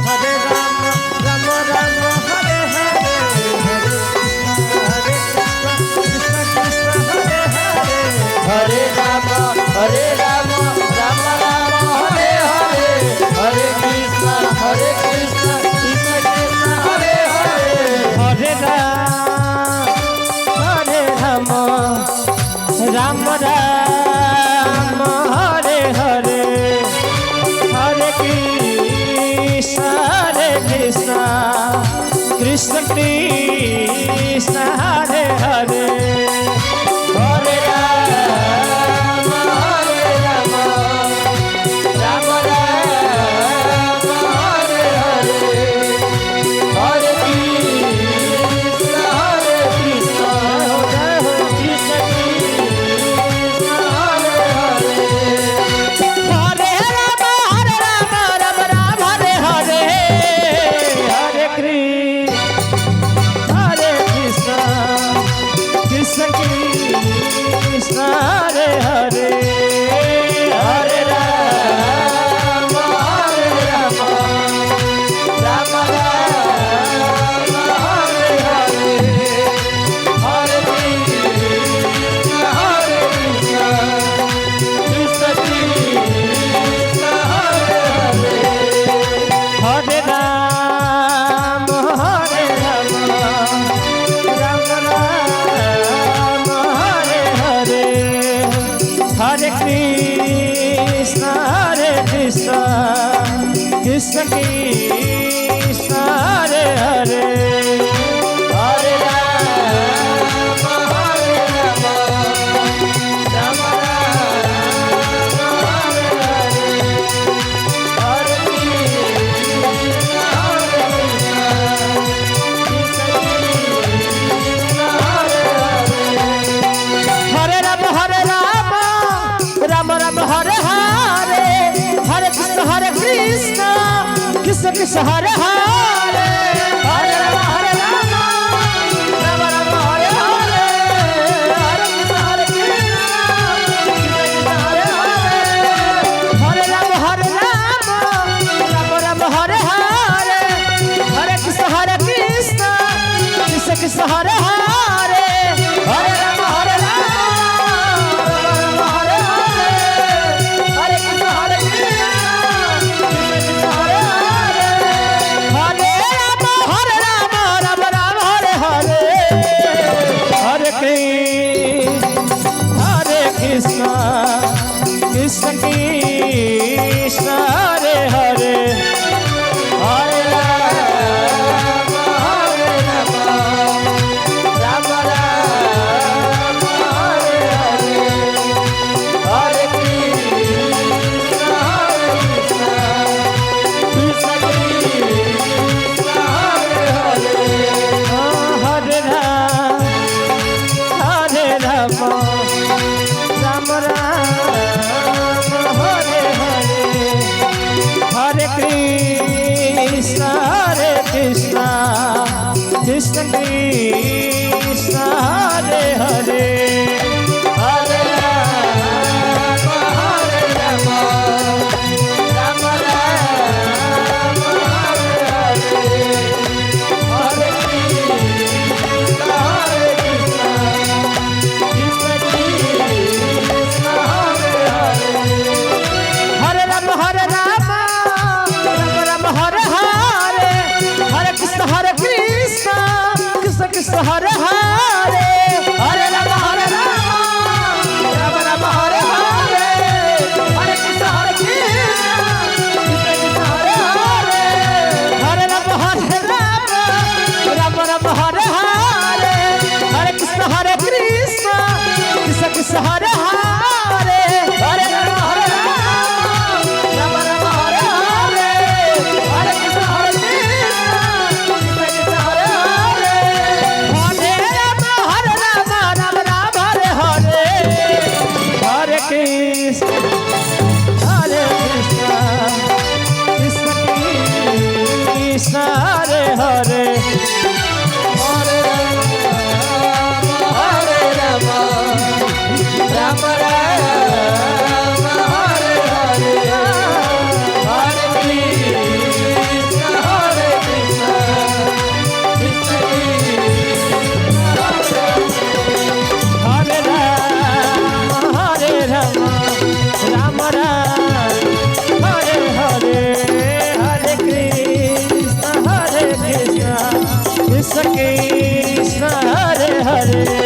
Hare Ram Ram Ram Hare Hare, Hare Krishna Krishna Hare Hare, Hare Ram Ram Ram Hare Hare, Hare Krishna Krishna Krishna Hare Hare, Hare Ram Ram Ram Hare Hare, Hare Krishna Krishna Krishna Hare Hare, Hare Ram Ram Ram Hare Hare, Hare Krishna Krishna Krishna Krishna Hare Hare, Hare Ram Ram Ram Hare Hare, Hare Krishna Krishna Krishna Hare Hare, Hare Ram Ram Ram Hare Hare, Hare Krishna Krishna Krishna Hare Hare, Hare Ram Ram Ram Hare Hare, Hare Krishna Krishna Krishna Hare Hare, Hare Ram Ram Hare Hare, Hare Krishna Krishna Krishna Hare Hare, Hare Ram Ram Ram Hare Hare, Hare Krishna Krishna Krishna Hare Hare, Hare Ram Ram Ram Hare Hare, Hare Krishna Krishna Hare Hare, Hare Ram Ram Hare Hare, Hare Krishna Krishna Krishna Hare Hare, Hare Ram Ram Hare Hare, Hare Krishna Krishna Krishna Hare Hare, Hare Ram Ram Ram Hare Hare, Hare Krishna Krishna Krishna Hare Hare, Hare Ram Ram Ram Hare Hare, Hare Krishna Krishna Krishna Hare Hare, Hare Ram Ram Ram Hare Hare, Hare Krishna Krishna Krishna Krishna Hare Hare, Hare Ram Ram Ram Hare Hare, Hare Krishna Krishna Krishna Hare Hare, Hare Ram Ram Ram Hare Hare, Hare Krishna Krishna Krishna Hare Hare, Hare Ram Ram Ram Hare Hare, Hare Krishna Krishna Krishna Hare Hare, Hare Ram Ram Hare Hare, Hare Krishna Krishna Krishna Hare Hare, Hare Ram Ram Ram Hare Hare, Hare Krishna Krishna Krishna Hare Hare, Hare Ram Ram Hare Hare, Hare Krishna Krishna Krishna Hare Hare, Hare Ram Ram Ram Hare Hare, Hare Krishna Krishna Krishna Hare Hare